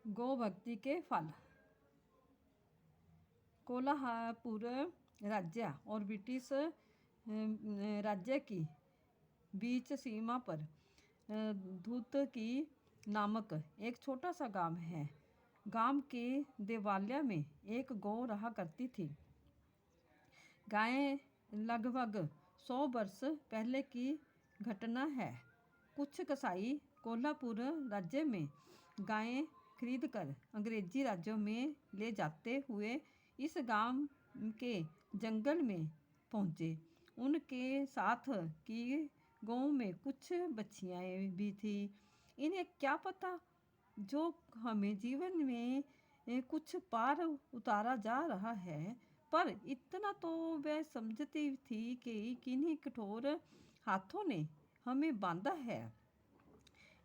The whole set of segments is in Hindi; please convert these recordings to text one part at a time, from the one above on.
गौ भक्ति के फल। कोल्हापुर राज्य और ब्रिटिश राज्य की बीच सीमा पर धूत की नामक एक छोटा सा गांव है। गांव के देवालय में एक गौ रहा करती थी। गाय लगभग 100 वर्ष पहले की घटना है। कुछ कसाई कोल्हापुर राज्य में गायें खरीदकर अंग्रेजी राज्यों में ले जाते हुए इस गांव के जंगल में पहुंचे। उनके साथ की गांव में कुछ बच्चियां भी थी। इन्हें क्या पता जो हमें जीवन में कुछ पार उतारा जा रहा है, पर इतना तो वह समझती थी कि किन्हीं कठोर हाथों ने हमें बांधा है।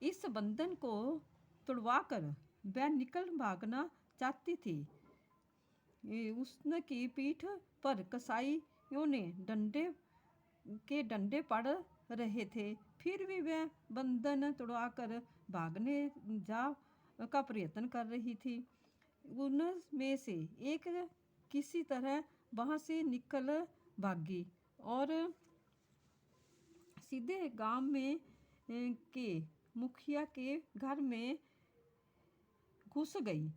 इस बंधन को तोड़वाकर वह निकल भागना चाहती थी। उसकी पीठ पर कसाईयों ने डंडे पड़ रहे थे, फिर भी वह बंधन तोड़वाकर भागने का प्रयत्न कर रही थी। उनमें से एक किसी तरह वहां से निकल भागी और सीधे गांव में के मुखिया के घर में घुस गई।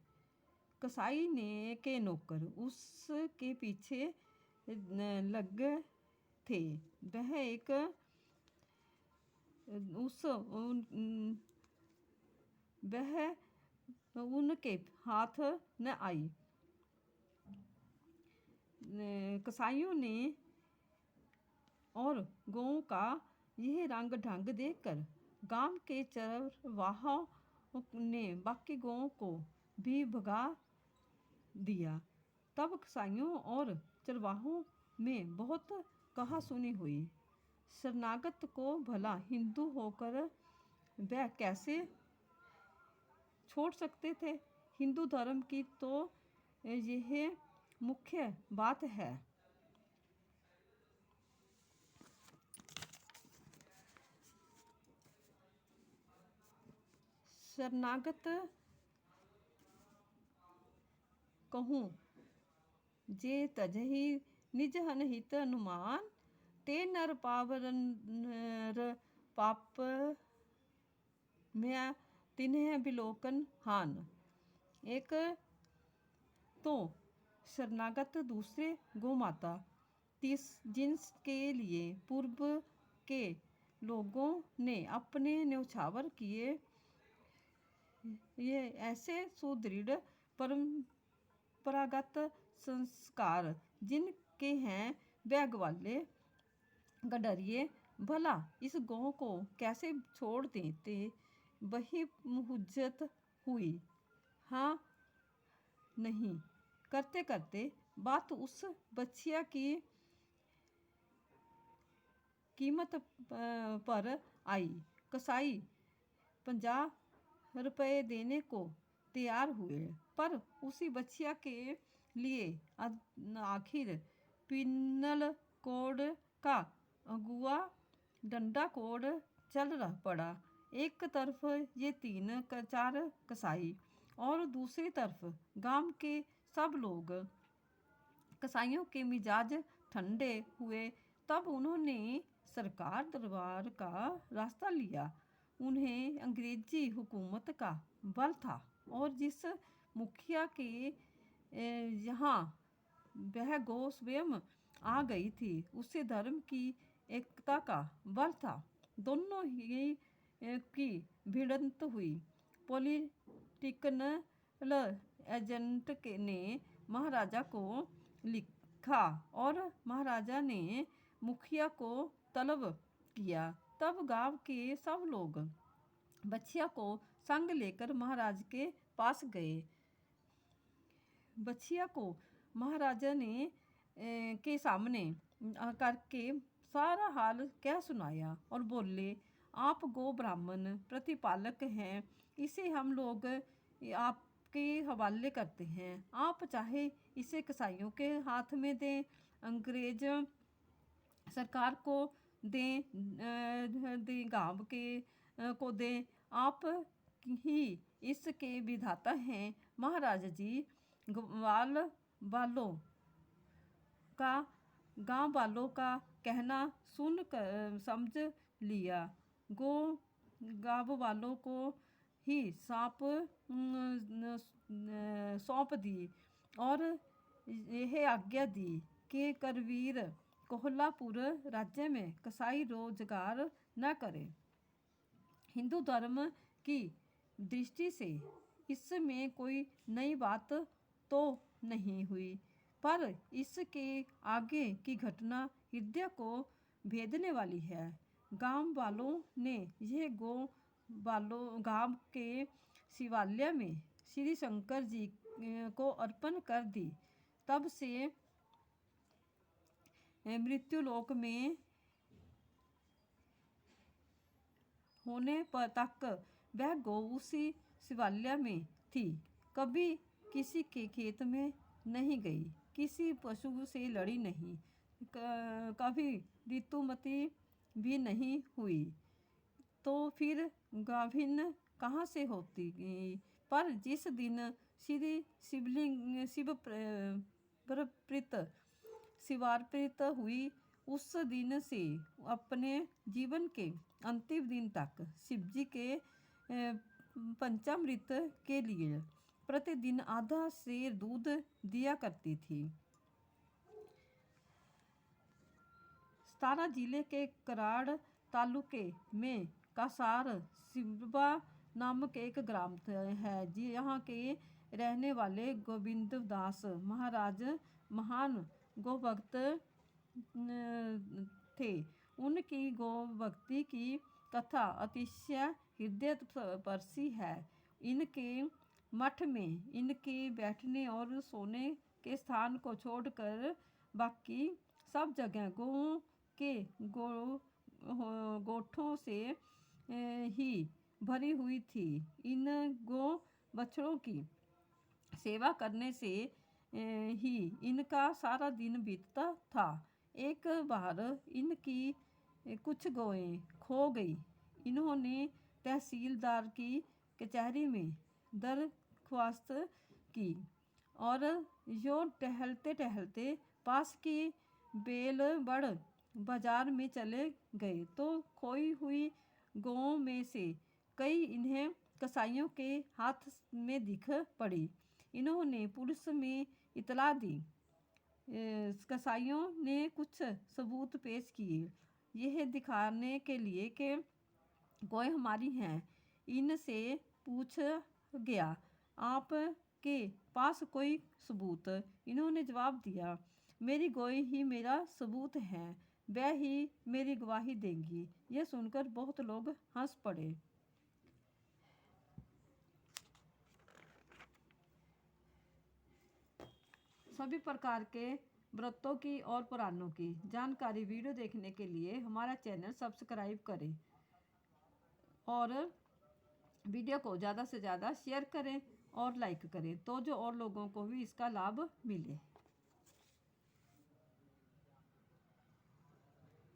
कसाई के नौकर उसके पीछे लग थे। वह उनके हाथ न आई। कसाईयों ने और गांव का यह रंग ढंग देखकर गांव के चरवाहों ने बाकी गांव को भी भगा दिया। तब कसाईयों और चरवाहों में बहुत कहा-सुनी हुई। शरणागत को भला हिंदू होकर वह कैसे छोड़ सकते थे? हिंदू धर्म की तो यह मुख्य बात है। शरणागत कहूँ जे तजहि निज अनहित अनुमान, ते नर पावनर पाप में तिन्ह बिलोकन हान। एक तो शरणागत दूसरे गौमाता जिनके लिए पूर्व के लोगों ने अपने न्यौछावर किए ये ऐसे सुदृढ़ परंपरागत संस्कार जिनके हैं वह ग्वाले गडरिए भला इस गांव को कैसे छोड़ देते? वही हुज्जत हुई। हाँ नहीं करते करते बात उस बच्चिया की कीमत पर आई। कसाई 50 रुपये देने को तैयार हुए, पर उसी बच्चिया के लिए आखिर पिनल कोड का अगुआ डंडा कोड चल पड़ा। एक तरफ ये 3-4 कसाई और दूसरी तरफ गांव के सब लोग। कसाईयों के मिजाज ठंडे हुए तब उन्होंने सरकार दरबार का रास्ता लिया। उन्हें अंग्रेजी हुकूमत का बल था और जिस मुखिया के यहाँ वह गौ स्वयं आ गई थी उसे धर्म की एकता का बल था। दोनों ही की भिड़ंत हुई। पॉलिटिकल एजेंट ने महाराजा को लिखा और महाराजा ने मुखिया को तलब किया। तब गांव के सब लोग बच्चिया को संग लेकर महाराज के पास गए। बच्चिया को महाराजा ने के सामने करके सारा हाल कह सुनाया और बोले, आप गो ब्राह्मण प्रतिपालक हैं, इसे हम लोग आपके हवाले करते हैं। आप चाहे इसे कसाईयों के हाथ में दें, अंग्रेज सरकार को दें, गांव के को दें, आप ही इसके विधाता हैं। महाराज जी ग्वाल वालों का गांव वालों का कहना सुन कर समझ लिया। गांव वालों को ही सौंप दी और यह आज्ञा दी कि करवीर कोल्हापुर राज्य में कसाई रोजगार न करे। हिंदू धर्म की दृष्टि से इसमें कोई नई बात तो नहीं हुई, पर इसके आगे की घटना हृदय को भेदने वाली है। गांव वालों ने यह गांव के शिवालय में श्री शंकर जी को अर्पण कर दी। तब से मृत्युलोक में होने पर तक वह गौ उसी शिवालय में थी। कभी किसी के खेत में नहीं गई, किसी पशु से लड़ी नहीं, कभी ऋतुमती भी नहीं हुई, तो फिर गाभिन कहाँ से होती। पर जिस दिन श्री शिवार्पित हुई, उस दिन से अपने जीवन के अंतिम दिन तक शिवजी के पंचामृत के लिए प्रतिदिन आधा सेर दूध दिया करती थी। सतारा जिले के कराड़ तालुके में कासार सिबा नामक एक ग्राम है। यहाँ के रहने वाले गोविंद दास महाराज महान गोभक्त थे। उनकी गोभक्ति की कथा अतिशय हृदय स्पर्शी है। इनके मठ में इनके बैठने और सोने के स्थान को छोड़कर बाकी सब जगह गौओं के गोठों से ही भरी हुई थी। इन गौ बछड़ों की सेवा करने से ही इनका सारा दिन बीतता था। एक बार इनकी कुछ गौएं खो गई। इन्होंने तहसीलदार की कचहरी में दरख्वास्त की और यो टहलते टहलते पास की बेलबड़ बाजार में चले गए तो खोई हुई गौओं में से कई इन्हें कसाईयों के हाथ में दिख पड़ी। इन्होंने पुलिस में इतला दी। कसाईयों ने कुछ सबूत पेश किए, यह दिखाने के लिए कि गौएं हमारी हैं। इनसे पूछ गया, आप के पास कोई सबूत? इन्होंने जवाब दिया, मेरी गौएं ही मेरा सबूत है, वह ही मेरी गवाही देंगी। यह सुनकर बहुत लोग हंस पड़े। सभी प्रकार के व्रतों की और पुराणों की जानकारी वीडियो देखने के लिए हमारा चैनल सब्सक्राइब करें और वीडियो को ज़्यादा से ज़्यादा शेयर करें और लाइक करें, तो जो और लोगों को भी इसका लाभ मिले।